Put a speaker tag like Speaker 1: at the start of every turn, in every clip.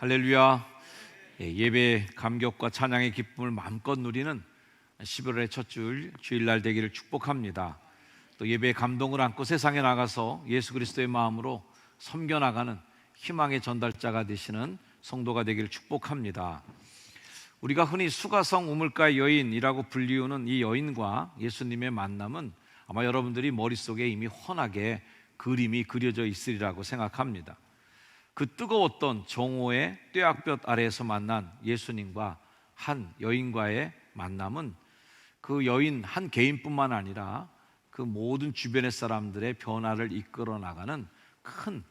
Speaker 1: 할렐루야. 예배 감격과 찬양의 기쁨을 마음껏 누리는 11월의 첫 주일날 되기를 축복합니다. 또 예배의 감동을 안고 세상에 나가서 예수 그리스도의 마음으로 섬겨나가는 희망의 전달자가 되시는 성도가 되기를 축복합니다. 우리가 흔히 수가성 우물가의 여인이라고 불리우는 이 여인과 예수님의 만남은 아마 여러분들이 머릿속에 이미 훤하게 그림이 그려져 있으리라고 생각합니다. 그 뜨거웠던 정오의 뙤약볕 아래에서 만난 예수님과 한 여인과의 만남은 그 여인 한 개인뿐만 아니라 그 모든 주변의 사람들의 변화를 이끌어 나가는 큰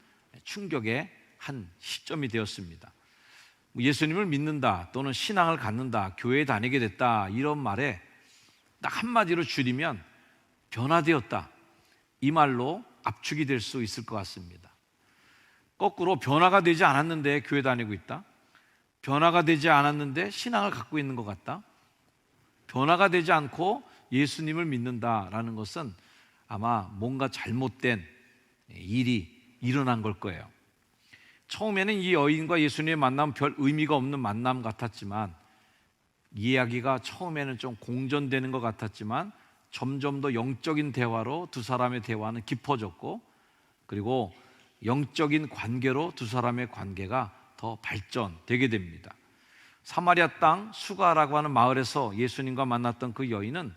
Speaker 1: 충격의 한 시점이 되었습니다. 예수님을 믿는다 또는 신앙을 갖는다, 교회에 다니게 됐다, 이런 말에 딱 한마디로 줄이면 변화되었다, 이 말로 압축이 될 수 있을 것 같습니다. 거꾸로 변화가 되지 않았는데 교회 다니고 있다, 변화가 되지 않았는데 신앙을 갖고 있는 것 같다, 변화가 되지 않고 예수님을 믿는다라는 것은 아마 뭔가 잘못된 일이 일어난 걸 거예요. 처음에는 이 여인과 예수님의 만남은 별 의미가 없는 만남 같았지만, 이야기가 처음에는 좀 공전되는 것 같았지만 점점 더 영적인 대화로 두 사람의 대화는 깊어졌고, 그리고 영적인 관계로 두 사람의 관계가 더 발전되게 됩니다. 사마리아 땅 수가라고 하는 마을에서 예수님과 만났던 그 여인은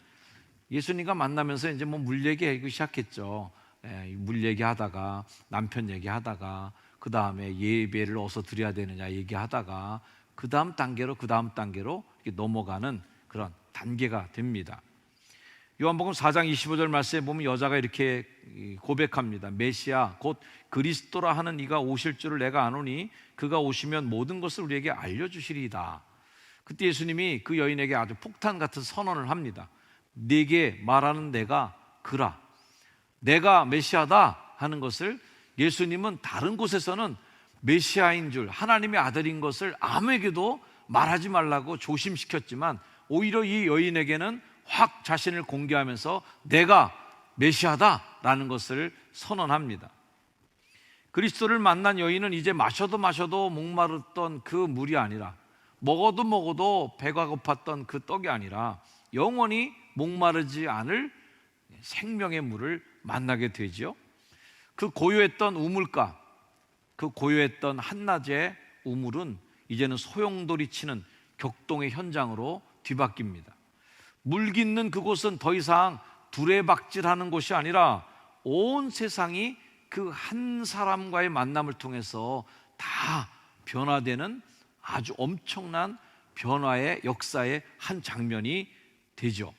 Speaker 1: 예수님과 만나면서 이제 물 얘기하기 시작했죠. 물 얘기하다가, 남편 얘기하다가, 그 다음에 예배를 어디서 드려야 되느냐 얘기하다가, 그 다음 단계로 이렇게 넘어가는 그런 단계가 됩니다. 요한복음 4장 25절 말씀에 보면 여자가 이렇게 고백합니다. 메시아 곧 그리스도라 하는 이가 오실 줄을 내가 아노니 그가 오시면 모든 것을 우리에게 알려주시리이다. 그때 예수님이 그 여인에게 아주 폭탄 같은 선언을 합니다. 네게 말하는 내가 그라, 내가 메시아다 하는 것을 예수님은 다른 곳에서는 메시아인 줄, 하나님의 아들인 것을 아무에게도 말하지 말라고 조심시켰지만, 오히려 이 여인에게는 확 자신을 공개하면서 내가 메시아다라는 것을 선언합니다. 그리스도를 만난 여인은 이제 마셔도 목마르던 그 물이 아니라, 먹어도 배가 고팠던 그 떡이 아니라 영원히 목마르지 않을 생명의 물을 만나게 되죠. 그 고요했던 우물가, 그 고요했던 한낮의 우물은 이제는 소용돌이 치는 격동의 현장으로 뒤바뀝니다. 물 깃는 그곳은 더 이상 두레박질하는 곳이 아니라 온 세상이 그 한 사람과의 만남을 통해서 다 변화되는 아주 엄청난 변화의 역사의 한 장면이 되죠.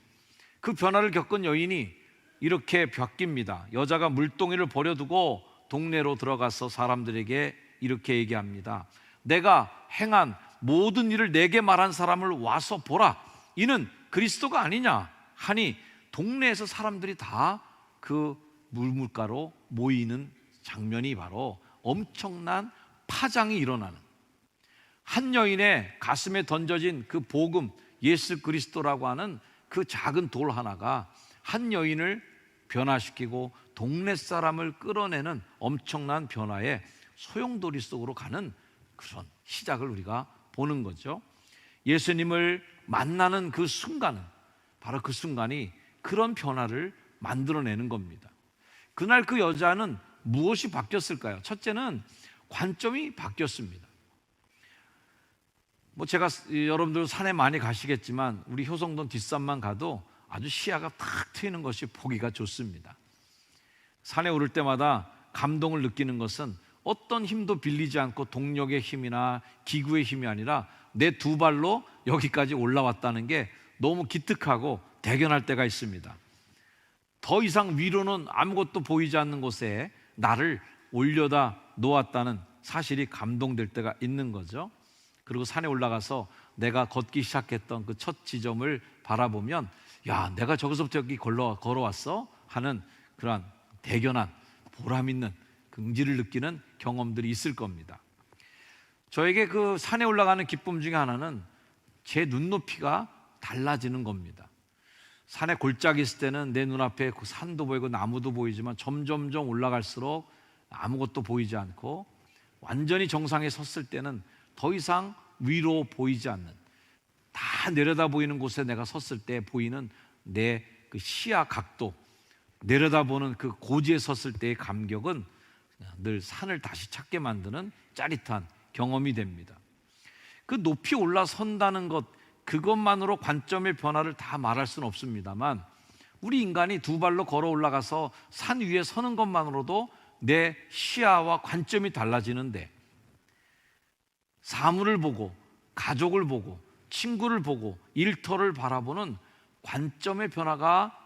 Speaker 1: 그 변화를 겪은 여인이 이렇게 바뀝니다. 여자가 물동이를 버려두고 동네로 들어가서 사람들에게 이렇게 얘기합니다. 내가 행한 모든 일을 내게 말한 사람을 와서 보라, 이는 그리스도가 아니냐 하니 동네에서 사람들이 다 그 물물가로 모이는 장면이 바로 엄청난 파장이 일어나는, 한 여인의 가슴에 던져진 그 복음, 예수 그리스도라고 하는 그 작은 돌 하나가 한 여인을 변화시키고 동네 사람을 끌어내는 엄청난 변화의 소용돌이 속으로 가는 그런 시작을 우리가 보는 거죠. 예수님을 만나는 그 순간은, 바로 그 순간이 그런 변화를 만들어내는 겁니다. 그날 그 여자는 무엇이 바뀌었을까요? 첫째는 관점이 바뀌었습니다. 제가, 여러분들 산에 많이 가시겠지만 우리 효성동 뒷산만 가도 아주 시야가 탁 트이는 것이 보기가 좋습니다. 산에 오를 때마다 감동을 느끼는 것은 어떤 힘도 빌리지 않고 동력의 힘이나 기구의 힘이 아니라 내 두 발로 여기까지 올라왔다는 게 너무 기특하고 대견할 때가 있습니다. 더 이상 위로는 아무것도 보이지 않는 곳에 나를 올려다 놓았다는 사실이 감동될 때가 있는 거죠. 그리고 산에 올라가서 내가 걷기 시작했던 그 첫 지점을 바라보면, 야, 내가 저기서부터 여기 걸어왔어? 하는 그런 대견한, 보람 있는 긍지를 느끼는 경험들이 있을 겁니다. 저에게 그 산에 올라가는 기쁨 중에 하나는 제 눈높이가 달라지는 겁니다. 산에 골짜기 있을 때는 내 눈앞에 그 산도 보이고 나무도 보이지만 점점점 올라갈수록 아무것도 보이지 않고, 완전히 정상에 섰을 때는 더 이상 위로 보이지 않는, 다 내려다 보이는 곳에 내가 섰을 때 보이는 내 그 시야 각도, 내려다보는 그 고지에 섰을 때의 감격은 늘 산을 다시 찾게 만드는 짜릿한 경험이 됩니다. 그 높이 올라선다는 것, 그것만으로 관점의 변화를 다 말할 수는 없습니다만, 우리 인간이 두 발로 걸어 올라가서 산 위에 서는 것만으로도 내 시야와 관점이 달라지는데, 사물을 보고 가족을 보고 친구를 보고 일터를 바라보는 관점의 변화가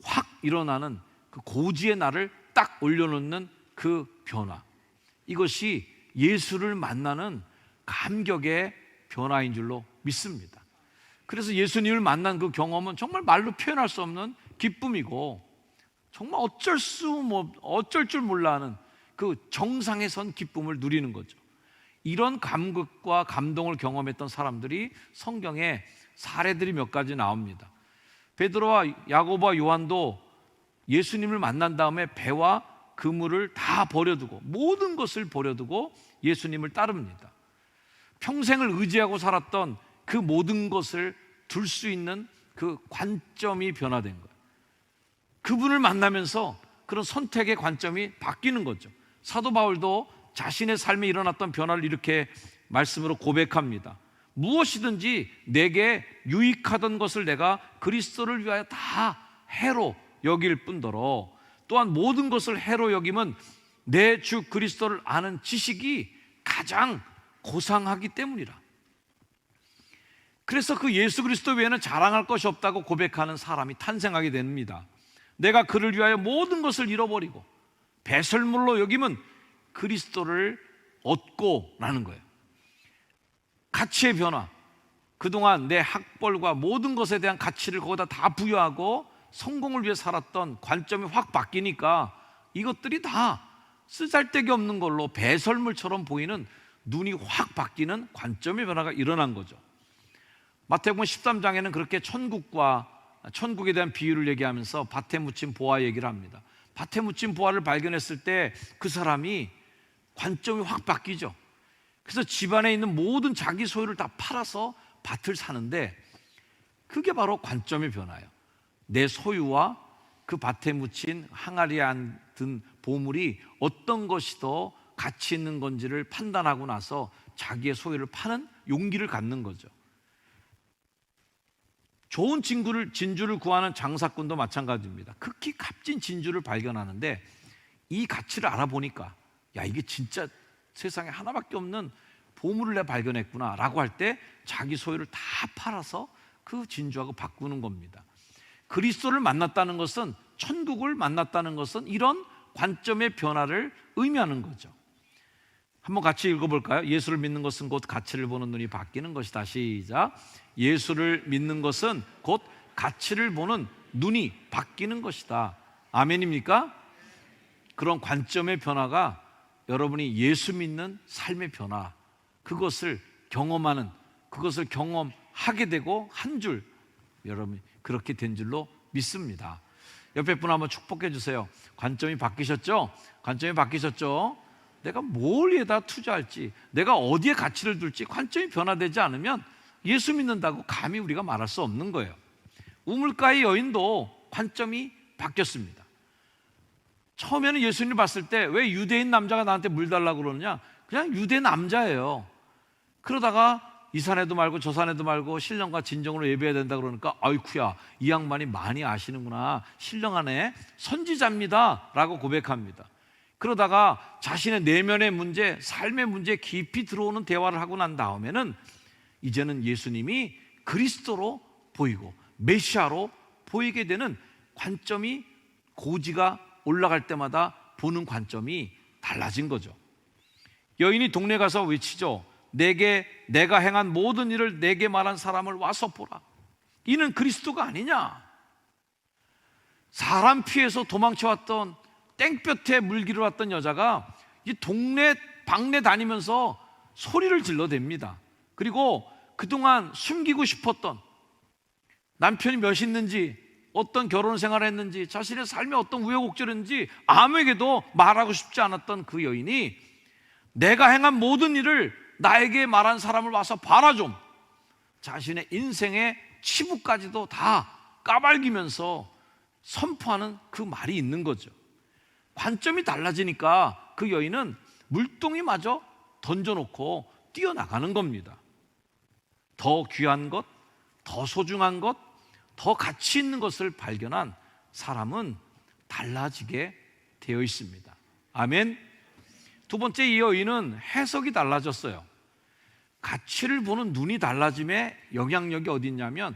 Speaker 1: 확 일어나는 그 고지의 나를 딱 올려놓는 그 변화, 이것이 예수를 만나는 감격의 변화인 줄로 믿습니다. 그래서 예수님을 만난 그 경험은 정말 말로 표현할 수 없는 기쁨이고, 정말 어쩔 줄 몰라 하는 그 정상에 선 기쁨을 누리는 거죠. 이런 감격과 감동을 경험했던 사람들이 성경에 사례들이 몇 가지 나옵니다. 베드로와 야고보와 요한도 예수님을 만난 다음에 배와 그물을 다 버려두고, 모든 것을 버려두고 예수님을 따릅니다. 평생을 의지하고 살았던 그 모든 것을 둘 수 있는 그 관점이 변화된 거예요. 그분을 만나면서 그런 선택의 관점이 바뀌는 거죠. 사도 바울도 자신의 삶에 일어났던 변화를 이렇게 말씀으로 고백합니다. 무엇이든지 내게 유익하던 것을 내가 그리스도를 위하여 다 해로 여길 뿐더러, 또한 모든 것을 해로 여김은 내 주 그리스도를 아는 지식이 가장 고상하기 때문이라. 그래서 그 예수 그리스도 외에는 자랑할 것이 없다고 고백하는 사람이 탄생하게 됩니다. 내가 그를 위하여 모든 것을 잃어버리고 배설물로 여김은 그리스도를 얻고라는 거예요. 가치의 변화, 그동안 내 학벌과 모든 것에 대한 가치를 거기다 다 부여하고 성공을 위해 살았던 관점이 확 바뀌니까 이것들이 다 쓰잘데기 없는 걸로 배설물처럼 보이는, 눈이 확 바뀌는 관점의 변화가 일어난 거죠. 마태복음 13장에는 그렇게 천국에 대한 비유를 얘기하면서 밭에 묻힌 보화 얘기를 합니다. 밭에 묻힌 보화를 발견했을 때 그 사람이 관점이 확 바뀌죠. 그래서 집안에 있는 모든 자기 소유를 다 팔아서 밭을 사는데, 그게 바로 관점의 변화예요. 내 소유와 그 밭에 묻힌 항아리에 든 보물이 어떤 것이 더 가치 있는 건지를 판단하고 나서 자기의 소유를 파는 용기를 갖는 거죠. 좋은 진주를 구하는 장사꾼도 마찬가지입니다. 극히 값진 진주를 발견하는데 이 가치를 알아보니까, 야, 이게 진짜 세상에 하나밖에 없는 보물을 내가 발견했구나 라고 할 때 자기 소유를 다 팔아서 그 진주하고 바꾸는 겁니다. 그리스도를 만났다는 것은, 천국을 만났다는 것은 이런 관점의 변화를 의미하는 거죠. 한번 같이 읽어볼까요? 예수를 믿는 것은 곧 가치를 보는 눈이 바뀌는 것이다. 시작. 예수를 믿는 것은 곧 가치를 보는 눈이 바뀌는 것이다. 아멘입니까? 그런 관점의 변화가 여러분이 예수 믿는 삶의 변화, 그것을 경험하는, 그것을 경험하게 되고 한 줄, 여러분이 그렇게 된 줄로 믿습니다. 옆에 분 한번 축복해 주세요. 관점이 바뀌셨죠? 관점이 바뀌셨죠? 내가 뭘 위에다 투자할지, 내가 어디에 가치를 둘지 관점이 변화되지 않으면 예수 믿는다고 감히 우리가 말할 수 없는 거예요. 우물가의 여인도 관점이 바뀌었습니다. 처음에는 예수님을 봤을 때 왜 유대인 남자가 나한테 물 달라고 그러느냐, 그냥 유대 남자예요. 그러다가 이 산에도 말고 저 산에도 말고 신령과 진정으로 예배해야 된다 그러니까, 아이쿠야, 이 양반이 많이 아시는구나, 신령하네, 선지자입니다 라고 고백합니다. 그러다가 자신의 내면의 문제, 삶의 문제에 깊이 들어오는 대화를 하고 난 다음에는 이제는 예수님이 그리스도로 보이고 메시아로 보이게 되는 관점이, 고지가 올라갈 때마다 보는 관점이 달라진 거죠. 여인이 동네 가서 외치죠. 내가 행한 모든 일을 내게 말한 사람을 와서 보라. 이는 그리스도가 아니냐. 사람 피해서 도망쳐왔던, 땡볕에 물기를 왔던 여자가 이 동네 방네 다니면서 소리를 질러댑니다. 그리고 그동안 숨기고 싶었던 남편이 몇 있는지, 어떤 결혼 생활을 했는지, 자신의 삶에 어떤 우여곡절인지 아무에게도 말하고 싶지 않았던 그 여인이 내가 행한 모든 일을 나에게 말한 사람을 와서 봐라 좀. 자신의 인생의 치부까지도 다 까발기면서 선포하는 그 말이 있는 거죠. 관점이 달라지니까 그 여인은 물동이마저 던져놓고 뛰어나가는 겁니다. 더 귀한 것, 더 소중한 것, 더 가치 있는 것을 발견한 사람은 달라지게 되어 있습니다. 아멘. 두 번째, 이 여인은 해석이 달라졌어요. 가치를 보는 눈이 달라짐에 영향력이 어디 있냐면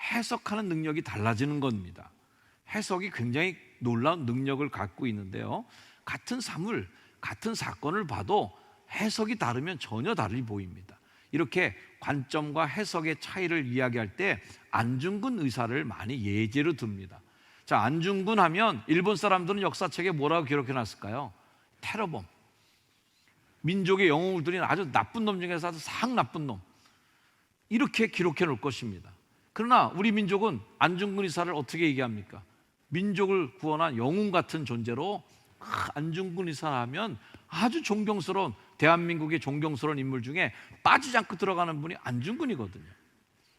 Speaker 1: 해석하는 능력이 달라지는 겁니다. 해석이 굉장히 놀라운 능력을 갖고 있는데요, 같은 사물, 같은 사건을 봐도 해석이 다르면 전혀 다르게 보입니다. 이렇게 관점과 해석의 차이를 이야기할 때 안중근 의사를 많이 예제로 듭니다. 자, 안중근 하면 일본 사람들은 역사책에 뭐라고 기록해 놨을까요? 테러범, 민족의 영웅을 들인 아주 나쁜 놈 중에서 아주 상 나쁜 놈, 이렇게 기록해 놓을 것입니다. 그러나 우리 민족은 안중근 의사를 어떻게 얘기합니까? 민족을 구원한 영웅 같은 존재로 안중근 의사 하면 아주 존경스러운, 대한민국의 존경스러운 인물 중에 빠지지 않고 들어가는 분이 안중근이거든요.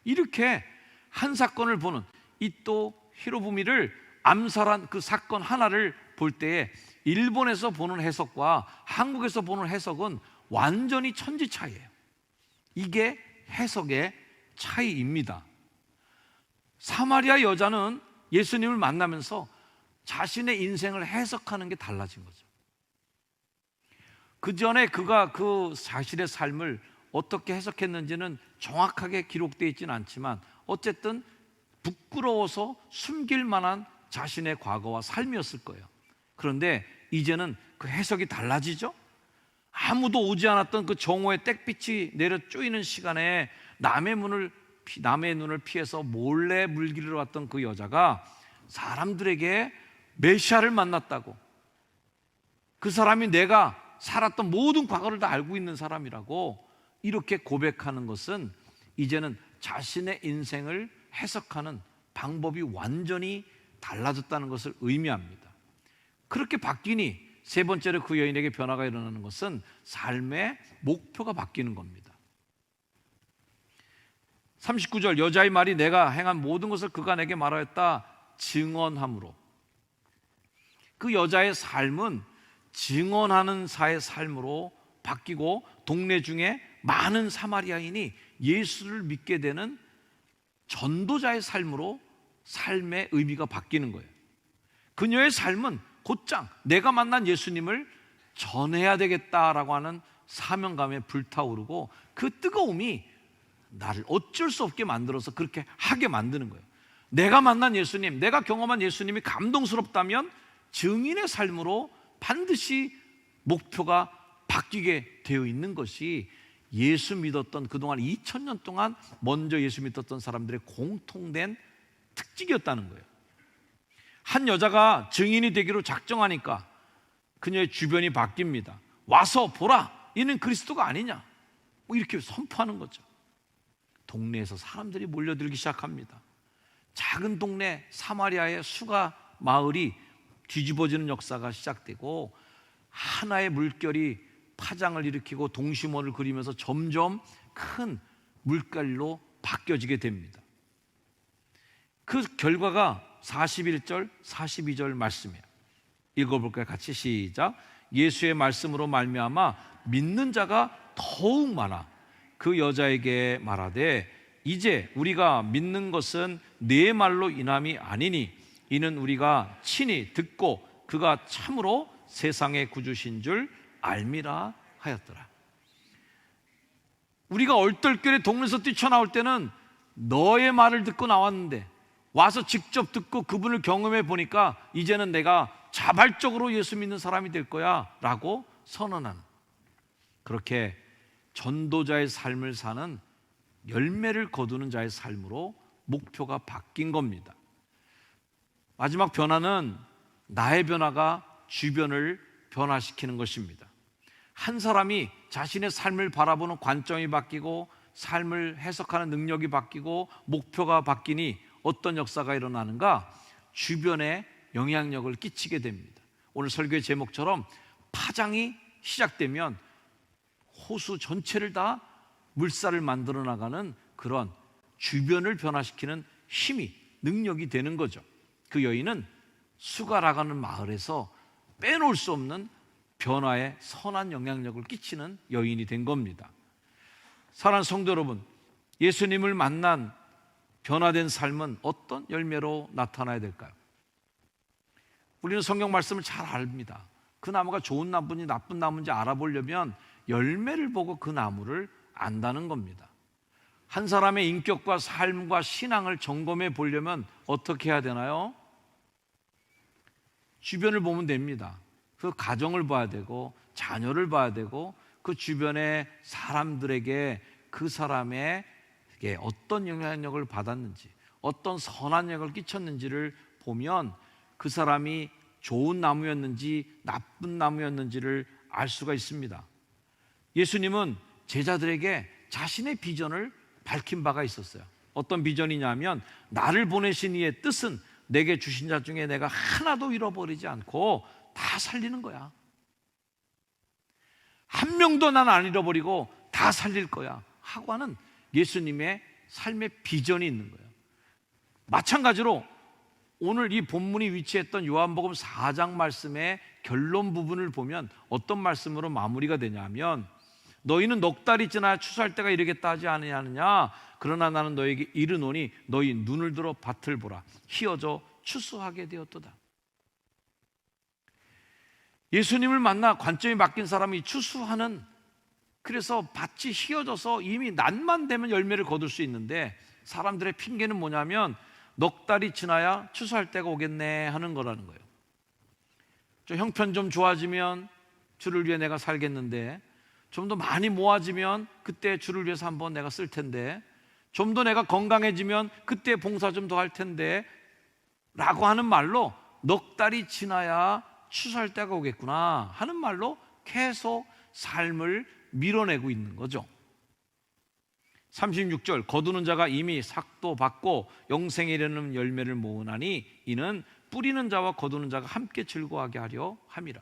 Speaker 1: 이렇게 한 사건을 보는, 이또 히로부미를 암살한 그 사건 하나를 볼 때에 일본에서 보는 해석과 한국에서 보는 해석은 완전히 천지 차이예요. 이게 해석의 차이입니다. 사마리아 여자는 예수님을 만나면서 자신의 인생을 해석하는 게 달라진 거죠. 그 전에 그가 그 자신의 삶을 어떻게 해석했는지는 정확하게 기록되어 있지는 않지만 어쨌든 부끄러워서 숨길 만한 자신의 과거와 삶이었을 거예요. 그런데 이제는 그 해석이 달라지죠. 아무도 오지 않았던 그 정오의 땡빛이 내려 쪼이는 시간에 남의 눈을 피해서 몰래 물길을 왔던 그 여자가 사람들에게 메시아를 만났다고, 그 사람이 내가 살았던 모든 과거를 다 알고 있는 사람이라고 이렇게 고백하는 것은 이제는 자신의 인생을 해석하는 방법이 완전히 달라졌다는 것을 의미합니다. 그렇게 바뀌니 세 번째로 그 여인에게 변화가 일어나는 것은 삶의 목표가 바뀌는 겁니다. 39절, 여자의 말이 내가 행한 모든 것을 그가 내게 말하였다 증언함으로. 그 여자의 삶은 증언하는 자의 삶으로 바뀌고 동네 중에 많은 사마리아인이 예수를 믿게 되는 전도자의 삶으로 삶의 의미가 바뀌는 거예요. 그녀의 삶은 곧장 내가 만난 예수님을 전해야 되겠다라고 하는 사명감에 불타오르고 그 뜨거움이 나를 어쩔 수 없게 만들어서 그렇게 하게 만드는 거예요. 내가 만난 예수님, 내가 경험한 예수님이 감동스럽다면 증인의 삶으로 반드시 목표가 바뀌게 되어 있는 것이 예수 믿었던 그동안 2000년 동안 먼저 예수 믿었던 사람들의 공통된 특징이었다는 거예요. 한 여자가 증인이 되기로 작정하니까 그녀의 주변이 바뀝니다. 와서 보라, 이는 그리스도가 아니냐, 뭐 이렇게 선포하는 거죠. 동네에서 사람들이 몰려들기 시작합니다. 작은 동네 사마리아의 수가 마을이 뒤집어지는 역사가 시작되고 하나의 물결이 파장을 일으키고 동심원을 그리면서 점점 큰 물결로 바뀌어지게 됩니다. 그 결과가 41절, 42절 말씀이에요. 읽어볼까요? 같이 시작. 예수의 말씀으로 말미암아 믿는 자가 더욱 많아 그 여자에게 말하되 이제 우리가 믿는 것은 네 말로 인함이 아니니 이는 우리가 친히 듣고 그가 참으로 세상의 구주신 줄 알미라 하였더라. 우리가 얼떨결에 동네에서 뛰쳐나올 때는 너의 말을 듣고 나왔는데 와서 직접 듣고 그분을 경험해 보니까 이제는 내가 자발적으로 예수 믿는 사람이 될 거야 라고 선언하는, 그렇게 전도자의 삶을 사는 열매를 거두는 자의 삶으로 목표가 바뀐 겁니다. 마지막 변화는 나의 변화가 주변을 변화시키는 것입니다. 한 사람이 자신의 삶을 바라보는 관점이 바뀌고 삶을 해석하는 능력이 바뀌고 목표가 바뀌니 어떤 역사가 일어나는가? 주변에 영향력을 끼치게 됩니다. 오늘 설교의 제목처럼 파장이 시작되면 호수 전체를 다 물살을 만들어 나가는 그런 주변을 변화시키는 힘이, 능력이 되는 거죠. 그 여인은 수가라가는 마을에서 빼놓을 수 없는 변화에 선한 영향력을 끼치는 여인이 된 겁니다. 사랑하는 성도 여러분, 예수님을 만난 변화된 삶은 어떤 열매로 나타나야 될까요? 우리는 성경 말씀을 잘 압니다. 그 나무가 좋은 나무인지 나쁜 나무인지 알아보려면 열매를 보고 그 나무를 안다는 겁니다. 한 사람의 인격과 삶과 신앙을 점검해 보려면 어떻게 해야 되나요? 주변을 보면 됩니다. 그 가정을 봐야 되고 자녀를 봐야 되고 그 주변의 사람들에게 그 사람에게 어떤 영향력을 받았는지, 어떤 선한 영향을 끼쳤는지를 보면 그 사람이 좋은 나무였는지 나쁜 나무였는지를 알 수가 있습니다. 예수님은 제자들에게 자신의 비전을 밝힌 바가 있었어요. 어떤 비전이냐면, 나를 보내신 이의 뜻은 내게 주신 자 중에 내가 하나도 잃어버리지 않고 다 살리는 거야. 한 명도 난 안 잃어버리고 다 살릴 거야 하고 하는 예수님의 삶의 비전이 있는 거예요. 마찬가지로 오늘 이 본문이 위치했던 요한복음 4장 말씀의 결론 부분을 보면 어떤 말씀으로 마무리가 되냐면, 너희는 넉 달이 지나야 추수할 때가 이르겠다 하지 않느냐. 그러나 나는 너에게 이르노니 너희 눈을 들어 밭을 보라. 휘어져 추수하게 되었도다. 예수님을 만나 관점이 바뀐 사람이 추수하는, 그래서 밭이 휘어져서 이미 날만 되면 열매를 거둘 수 있는데, 사람들의 핑계는 뭐냐면 넉 달이 지나야 추수할 때가 오겠네 하는 거라는 거예요. 좀 형편 좀 좋아지면 주를 위해 내가 살겠는데, 좀 더 많이 모아지면 그때 주를 위해서 한번 내가 쓸 텐데, 좀 더 내가 건강해지면 그때 봉사 좀 더 할 텐데 라고 하는 말로 넉 달이 지나야 추수할 때가 오겠구나 하는 말로 계속 삶을 밀어내고 있는 거죠. 36절, 거두는 자가 이미 삭도 받고 영생에 이르는 열매를 모으나니 이는 뿌리는 자와 거두는 자가 함께 즐거워하게 하려 함이라.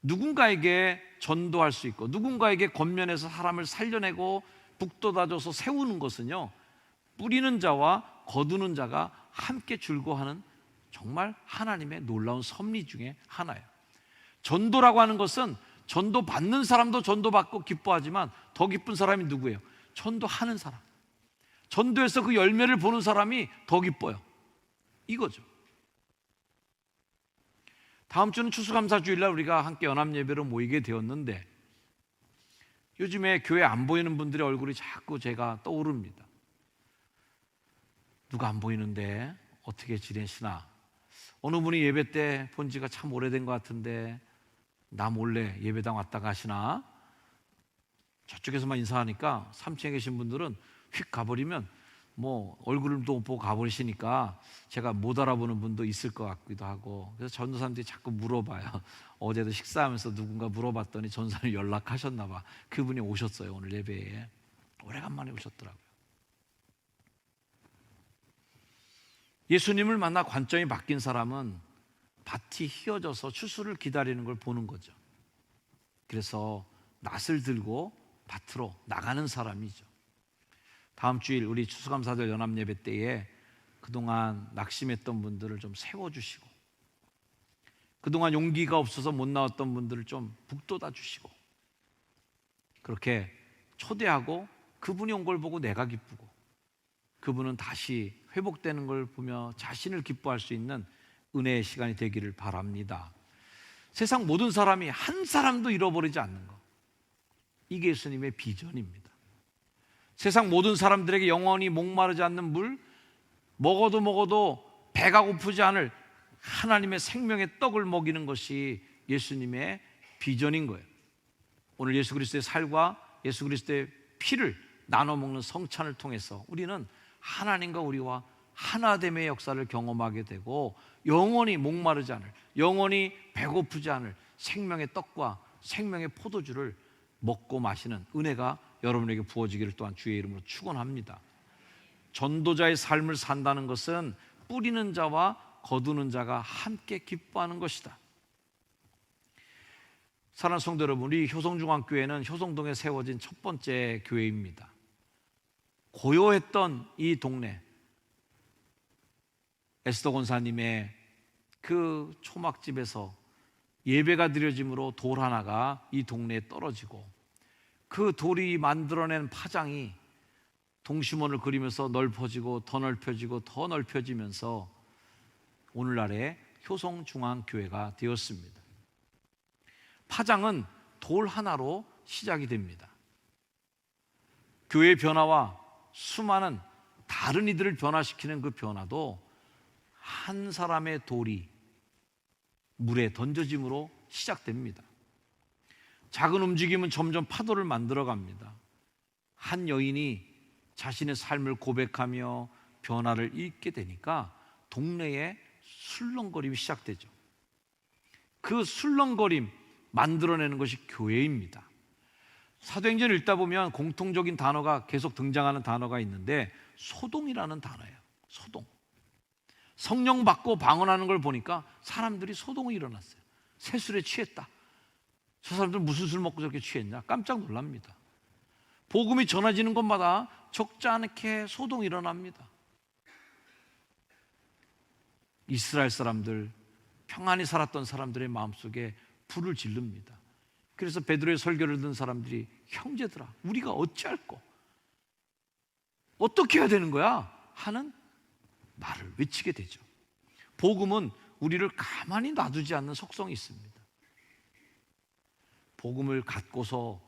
Speaker 1: 누군가에게 전도할 수 있고 누군가에게 겉면에서 사람을 살려내고 북돋아줘서 세우는 것은요, 뿌리는 자와 거두는 자가 함께 즐거워하는 정말 하나님의 놀라운 섭리 중에 하나예요. 전도라고 하는 것은 전도 받는 사람도 전도받고 기뻐하지만 더 기쁜 사람이 누구예요? 전도하는 사람. 전도에서 그 열매를 보는 사람이 더 기뻐요. 이거죠. 다음 주는 추수감사주일날 우리가 함께 연합예배로 모이게 되었는데, 요즘에 교회 안 보이는 분들의 얼굴이 자꾸 제가 떠오릅니다. 누가 안 보이는데 어떻게 지내시나? 어느 분이 예배 때 본 지가 참 오래된 것 같은데 나 몰래 예배당 왔다 가시나? 저쪽에서만 인사하니까 3층에 계신 분들은 휙 가버리면 뭐 얼굴도 못 보고 가버리시니까 제가 못 알아보는 분도 있을 것 같기도 하고, 그래서 전도사님들이 자꾸 물어봐요. 어제도 식사하면서 누군가 물어봤더니 전사님 연락하셨나 봐. 그분이 오셨어요. 오늘 예배에 오래간만에 오셨더라고요. 예수님을 만나 관점이 바뀐 사람은 밭이 휘어져서 추수를 기다리는 걸 보는 거죠. 그래서 낫을 들고 밭으로 나가는 사람이죠. 다음 주일 우리 추수감사절 연합예배 때에 그동안 낙심했던 분들을 좀 세워주시고, 그동안 용기가 없어서 못 나왔던 분들을 좀 북돋아 주시고, 그렇게 초대하고 그분이 온 걸 보고 내가 기쁘고 그분은 다시 회복되는 걸 보며 자신을 기뻐할 수 있는 은혜의 시간이 되기를 바랍니다. 세상 모든 사람이 한 사람도 잃어버리지 않는 것, 이게 예수님의 비전입니다. 세상 모든 사람들에게 영원히 목마르지 않는 물, 먹어도 배가 고프지 않을 하나님의 생명의 떡을 먹이는 것이 예수님의 비전인 거예요. 오늘 예수 그리스도의 살과 예수 그리스도의 피를 나눠 먹는 성찬을 통해서 우리는 하나님과 우리와 하나됨의 역사를 경험하게 되고, 영원히 목마르지 않을, 영원히 배고프지 않을 생명의 떡과 생명의 포도주를 먹고 마시는 은혜가 여러분에게 부어지기를 또한 주의 이름으로 축원합니다. 전도자의 삶을 산다는 것은 뿌리는 자와 거두는 자가 함께 기뻐하는 것이다. 사랑하는 성도 여러분, 우리 효성중앙교회는 효성동에 세워진 첫 번째 교회입니다. 고요했던 이 동네, 에스더 권사님의 그 초막집에서 예배가 드려짐으로 돌 하나가 이 동네에 떨어지고, 그 돌이 만들어낸 파장이 동심원을 그리면서 넓어지고 더 넓혀지고 더 넓혀지면서 오늘날의 효성중앙교회가 되었습니다. 파장은 돌 하나로 시작이 됩니다. 교회의 변화와 수많은 다른 이들을 변화시키는 그 변화도 한 사람의 돌이 물에 던져짐으로 시작됩니다. 작은 움직임은 점점 파도를 만들어갑니다. 한 여인이 자신의 삶을 고백하며 변화를 잊게 되니까 동네에 술렁거림이 시작되죠. 그 술렁거림 만들어내는 것이 교회입니다. 사도행전을 읽다 보면 공통적인 단어가 계속 등장하는 단어가 있는데 소동이라는 단어예요. 소동. 성령 받고 방언하는 걸 보니까 사람들이 소동이 일어났어요. 새술에 취했다. 저 사람들 무슨 술 먹고 저렇게 취했냐? 깜짝 놀랍니다. 복음이 전해지는 곳마다 적지 않게 소동이 일어납니다. 이스라엘 사람들, 평안히 살았던 사람들의 마음속에 불을 지릅니다. 그래서 베드로의 설교를 듣는 사람들이 형제들아, 우리가 어찌할꼬? 어떻게 해야 되는 거야? 하는 말을 외치게 되죠. 복음은 우리를 가만히 놔두지 않는 속성이 있습니다. 복음을 갖고서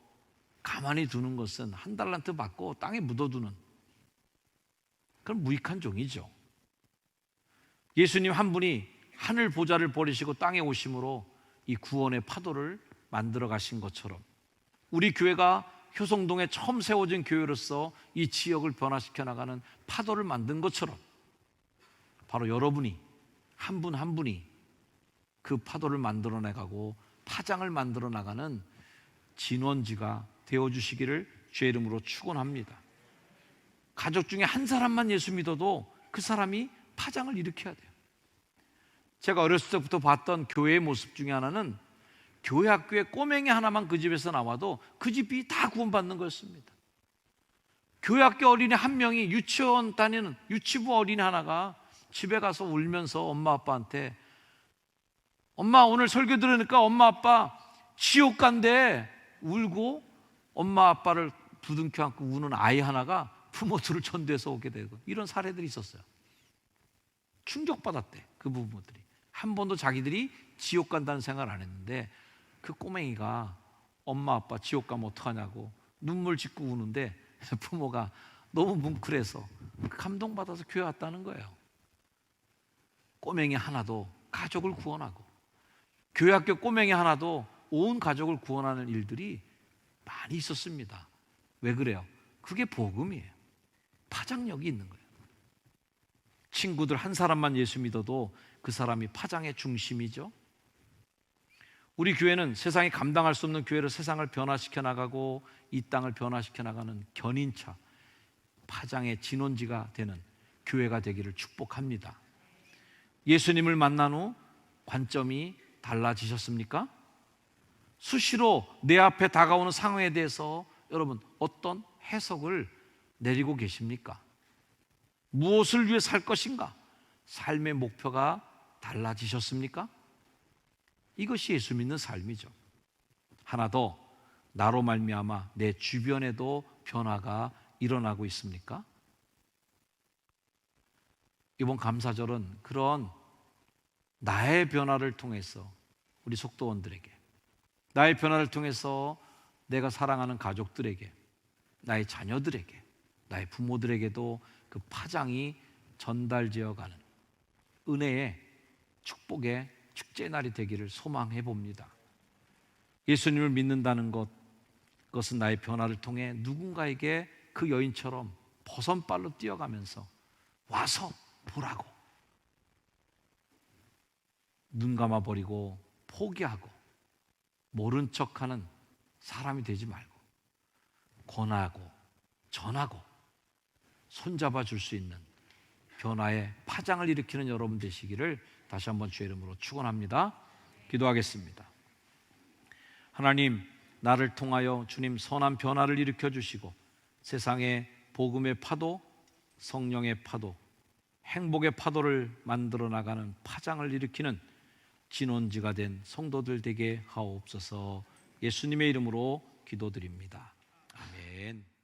Speaker 1: 가만히 두는 것은 한 달란트 받고 땅에 묻어두는 그런 무익한 종이죠. 예수님 한 분이 하늘 보좌를 버리시고 땅에 오심으로 이 구원의 파도를 만들어 가신 것처럼 우리 교회가 효성동에 처음 세워진 교회로서 이 지역을 변화시켜 나가는 파도를 만든 것처럼 바로 여러분이 한 분 한 분이 그 파도를 만들어 나가고 파장을 만들어 나가는 진원지가 되어주시기를 주의 이름으로 축원합니다. 가족 중에 한 사람만 예수 믿어도 그 사람이 파장을 일으켜야 돼요. 제가 어렸을 때부터 봤던 교회의 모습 중에 하나는 교회 학교에 꼬맹이 하나만 그 집에서 나와도 그 집이 다 구원받는 거였습니다. 교회 학교 어린이 한 명이 유치원 다니는 유치부 어린이 하나가 집에 가서 울면서 엄마 아빠한테 엄마 오늘 설교 들으니까 엄마 아빠 지옥 간대 울고 엄마 아빠를 부둥켜 안고 우는 아이 하나가 부모들을 전도해서 오게 되고 이런 사례들이 있었어요. 충격받았대. 그 부모들이 한 번도 자기들이 지옥 간다는 생각을 안 했는데 그 꼬맹이가 엄마 아빠 지옥 가면 어떡하냐고 눈물 짓고 우는데 부모가 너무 뭉클해서 감동받아서 교회 왔다는 거예요. 꼬맹이 하나도 가족을 구원하고 교회 학교 꼬맹이 하나도 온 가족을 구원하는 일들이 많이 있었습니다. 왜 그래요? 그게 복음이에요. 파장력이 있는 거예요. 친구들 한 사람만 예수 믿어도 그 사람이 파장의 중심이죠. 우리 교회는 세상이 감당할 수 없는 교회로 세상을 변화시켜 나가고 이 땅을 변화시켜 나가는 견인차, 파장의 진원지가 되는 교회가 되기를 축복합니다. 예수님을 만난 후 관점이 달라지셨습니까? 수시로 내 앞에 다가오는 상황에 대해서 여러분 어떤 해석을 내리고 계십니까? 무엇을 위해 살 것인가? 삶의 목표가 달라지셨습니까? 이것이 예수 믿는 삶이죠. 하나 더, 나로 말미암아 내 주변에도 변화가 일어나고 있습니까? 이번 감사절은 그런 나의 변화를 통해서 우리 속도원들에게, 나의 변화를 통해서 내가 사랑하는 가족들에게, 나의 자녀들에게, 나의 부모들에게도 그 파장이 전달되어가는 은혜의 축복의 축제의 날이 되기를 소망해 봅니다. 예수님을 믿는다는 그것은 나의 변화를 통해 누군가에게 그 여인처럼 버선발로 뛰어가면서 와서 보라고, 눈 감아버리고 포기하고 모른 척하는 사람이 되지 말고 권하고 전하고 손잡아 줄 수 있는 변화의 파장을 일으키는 여러분 되시기를 다시 한번 주의 이름으로 축원합니다. 기도하겠습니다. 하나님, 나를 통하여 주님 선한 변화를 일으켜 주시고 세상에 복음의 파도, 성령의 파도, 행복의 파도를 만들어 나가는 파장을 일으키는 진원지가 된 성도들 되게 하옵소서. 예수님의 이름으로 기도드립니다. 아멘.